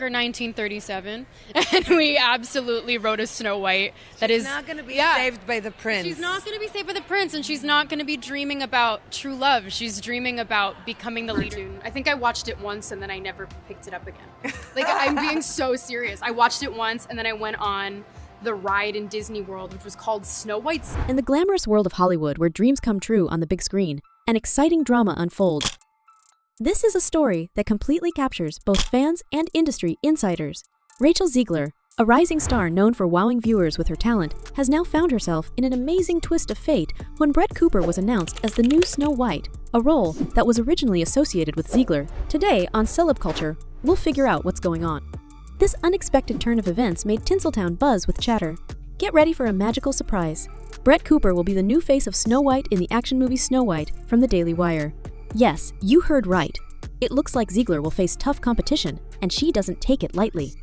for 1937, and we absolutely wrote a Snow White that is not going to be saved by the prince. She's not going to be saved by the prince, and she's not going to be dreaming about true love. She's dreaming about becoming the leader. I think I watched it once, and then I never picked it up again. Like, I'm being so serious. I watched it once, and then I went on the ride in Disney World, which was called Snow White. In the glamorous world of Hollywood, where dreams come true on the big screen, an exciting drama unfolds. This is a story that completely captures both fans and industry insiders. Rachel Zegler, a rising star known for wowing viewers with her talent, has now found herself in an amazing twist of fate when Brett Cooper was announced as the new Snow White, a role that was originally associated with Zegler. Today, on Celeb Culture, we'll figure out what's going on. This unexpected turn of events made Tinseltown buzz with chatter. Get ready for a magical surprise. Brett Cooper will be the new face of Snow White in the action movie Snow White from the Daily Wire. Yes, you heard right. It looks like Zegler will face tough competition, and she doesn't take it lightly.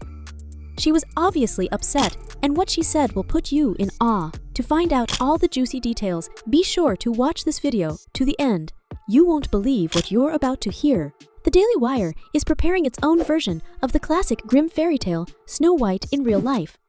She was obviously upset, and what she said will put you in awe. To find out all the juicy details, be sure to watch this video to the end. You won't believe what you're about to hear. The Daily Wire is preparing its own version of the classic grim fairy tale, Snow White in real life.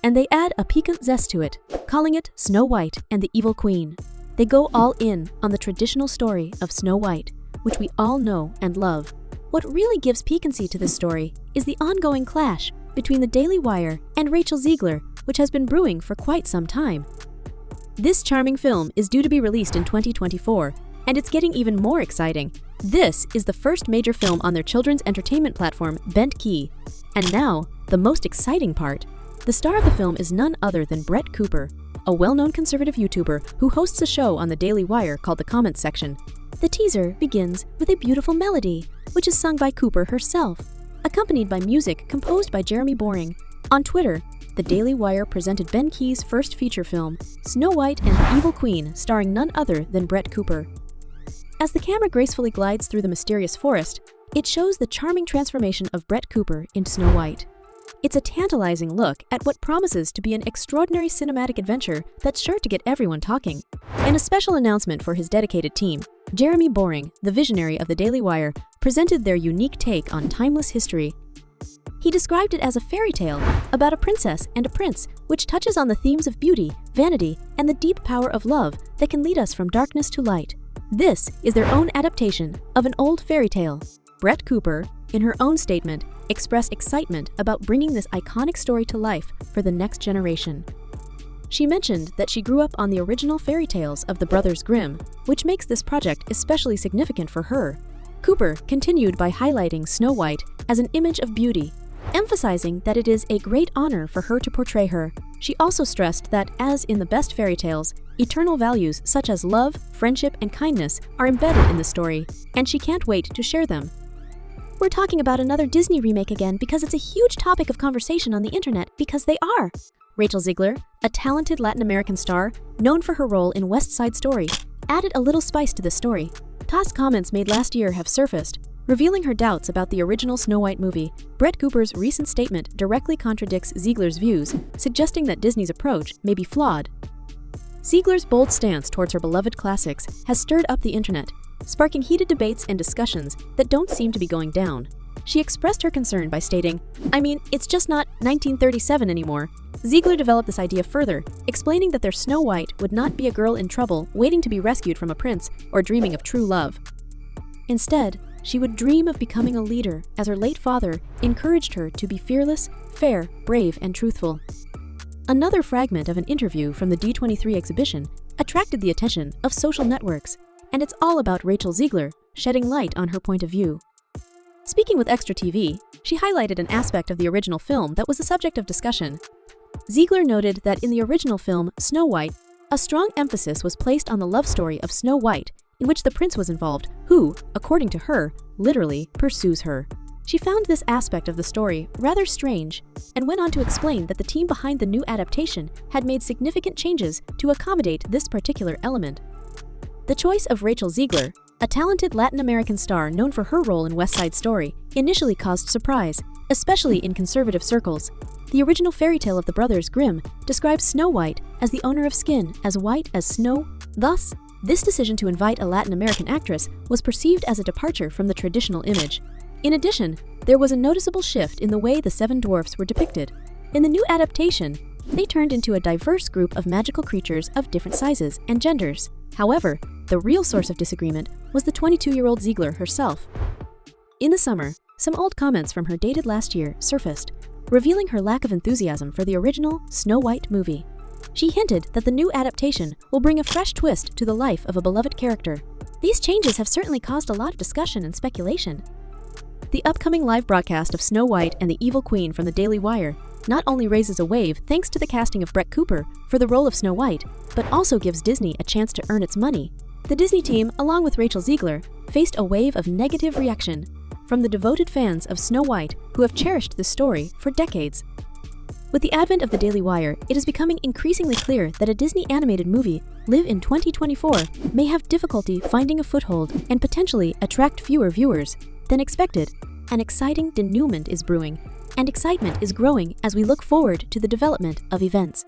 And they add a piquant zest to it, calling it Snow White and the Evil Queen. They go all in on the traditional story of Snow White, which we all know and love. What really gives piquancy to this story is the ongoing clash between the Daily Wire and Rachel Zegler, which has been brewing for quite some time. This charming film is due to be released in 2024, and it's getting even more exciting. This is the first major film on their children's entertainment platform, Bent Key. And now, the most exciting part. The star of the film is none other than Brett Cooper, a well-known conservative YouTuber who hosts a show on the Daily Wire called The Comments Section. The teaser begins with a beautiful melody, which is sung by Cooper herself, accompanied by music composed by Jeremy Boring. On Twitter, the Daily Wire presented Ben Key's first feature film, Snow White and the Evil Queen, starring none other than Brett Cooper. As the camera gracefully glides through the mysterious forest, it shows the charming transformation of Brett Cooper into Snow White. It's a tantalizing look at what promises to be an extraordinary cinematic adventure that's sure to get everyone talking. In a special announcement for his dedicated team, Jeremy Boring, the visionary of the Daily Wire, presented their unique take on timeless history. He described it as a fairy tale about a princess and a prince, which touches on the themes of beauty, vanity, and the deep power of love that can lead us from darkness to light. This is their own adaptation of an old fairy tale. Brett Cooper, in her own statement, expressed excitement about bringing this iconic story to life for the next generation. She mentioned that she grew up on the original fairy tales of the Brothers Grimm, which makes this project especially significant for her. Cooper continued by highlighting Snow White as an image of beauty, emphasizing that it is a great honor for her to portray her. She also stressed that, as in the best fairy tales, eternal values such as love, friendship, and kindness are embedded in the story, and she can't wait to share them. We're talking about another Disney remake again because it's a huge topic of conversation on the internet, because they are. Rachel Zegler, a talented Latin American star known for her role in West Side Story, added a little spice to the story. Toss comments made last year have surfaced, revealing her doubts about the original Snow White movie. Brett Cooper's recent statement directly contradicts Zegler's views, suggesting that Disney's approach may be flawed. Zegler's bold stance towards her beloved classics has stirred up the internet, sparking heated debates and discussions that don't seem to be going down. She expressed her concern by stating, "I mean, it's just not 1937 anymore." Zegler developed this idea further, explaining that their Snow White would not be a girl in trouble waiting to be rescued from a prince or dreaming of true love. Instead, she would dream of becoming a leader, as her late father encouraged her to be fearless, fair, brave, and truthful. Another fragment of an interview from the D23 exhibition attracted the attention of social networks, and it's all about Rachel Zegler shedding light on her point of view. Speaking with Extra TV, she highlighted an aspect of the original film that was a subject of discussion. Zegler noted that in the original film, Snow White, a strong emphasis was placed on the love story of Snow White, in which the prince was involved, who, according to her, literally pursues her. She found this aspect of the story rather strange, and went on to explain that the team behind the new adaptation had made significant changes to accommodate this particular element. The choice of Rachel Zegler, a talented Latin American star known for her role in West Side Story, initially caused surprise, especially in conservative circles. The original fairy tale of the Brothers Grimm describes Snow White as the owner of skin as white as snow. Thus, this decision to invite a Latin American actress was perceived as a departure from the traditional image. In addition, there was a noticeable shift in the way the seven dwarfs were depicted. In the new adaptation, they turned into a diverse group of magical creatures of different sizes and genders. However, the real source of disagreement was the 22-year-old Zegler herself. In the summer, some old comments from her dated last year surfaced, revealing her lack of enthusiasm for the original Snow White movie. She hinted that the new adaptation will bring a fresh twist to the life of a beloved character. These changes have certainly caused a lot of discussion and speculation. The upcoming live broadcast of Snow White and the Evil Queen from the Daily Wire not only raises a wave thanks to the casting of Brett Cooper for the role of Snow White, but also gives Disney a chance to earn its money. The Disney team, along with Rachel Zegler, faced a wave of negative reaction from the devoted fans of Snow White who have cherished this story for decades. With the advent of the Daily Wire, it is becoming increasingly clear that a Disney animated movie, Live in 2024, may have difficulty finding a foothold and potentially attract fewer viewers than expected. An exciting denouement is brewing, and excitement is growing as we look forward to the development of events.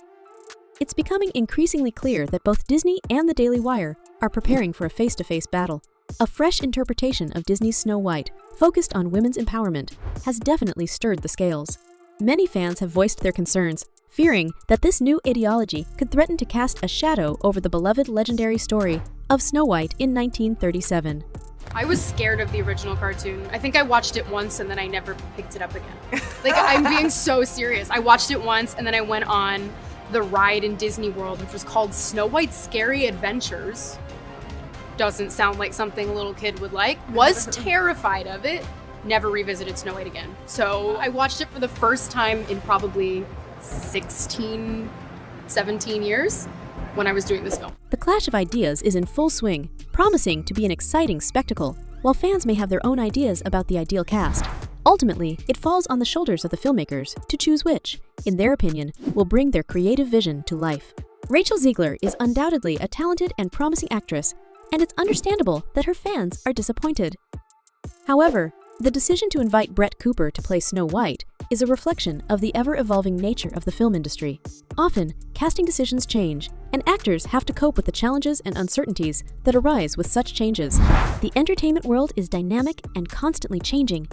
It's becoming increasingly clear that both Disney and the Daily Wire are preparing for a face-to-face battle. A fresh interpretation of Disney's Snow White, focused on women's empowerment, has definitely stirred the scales. Many fans have voiced their concerns, fearing that this new ideology could threaten to cast a shadow over the beloved legendary story of Snow White in 1937. I was scared of the original cartoon. I think I watched it once and then I never picked it up again. Like, I'm being so serious. I watched it once and then I went on the ride in Disney World, which was called Snow White's Scary Adventures. Doesn't sound like something a little kid would like. Was terrified of it. Never revisited Snow White again. So I watched it for the first time in probably 16, 17 years when I was doing this film. The clash of ideas is in full swing, promising to be an exciting spectacle, while fans may have their own ideas about the ideal cast. Ultimately, it falls on the shoulders of the filmmakers to choose which, in their opinion, will bring their creative vision to life. Rachel Zegler is undoubtedly a talented and promising actress, and it's understandable that her fans are disappointed. However, the decision to invite Brett Cooper to play Snow White is a reflection of the ever-evolving nature of the film industry. Often, casting decisions change, and actors have to cope with the challenges and uncertainties that arise with such changes. The entertainment world is dynamic and constantly changing.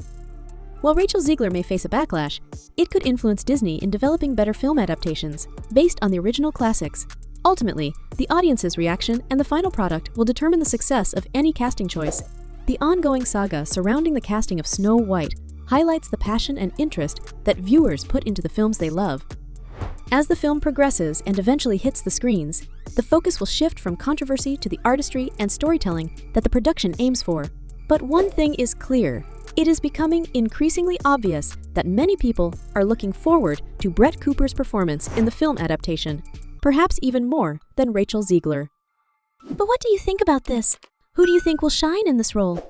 While Rachel Zegler may face a backlash, it could influence Disney in developing better film adaptations based on the original classics. Ultimately, the audience's reaction and the final product will determine the success of any casting choice. The ongoing saga surrounding the casting of Snow White highlights the passion and interest that viewers put into the films they love. As the film progresses and eventually hits the screens, the focus will shift from controversy to the artistry and storytelling that the production aims for. But one thing is clear. It is becoming increasingly obvious that many people are looking forward to Brett Cooper's performance in the film adaptation, perhaps even more than Rachel Zegler. But what do you think about this? Who do you think will shine in this role?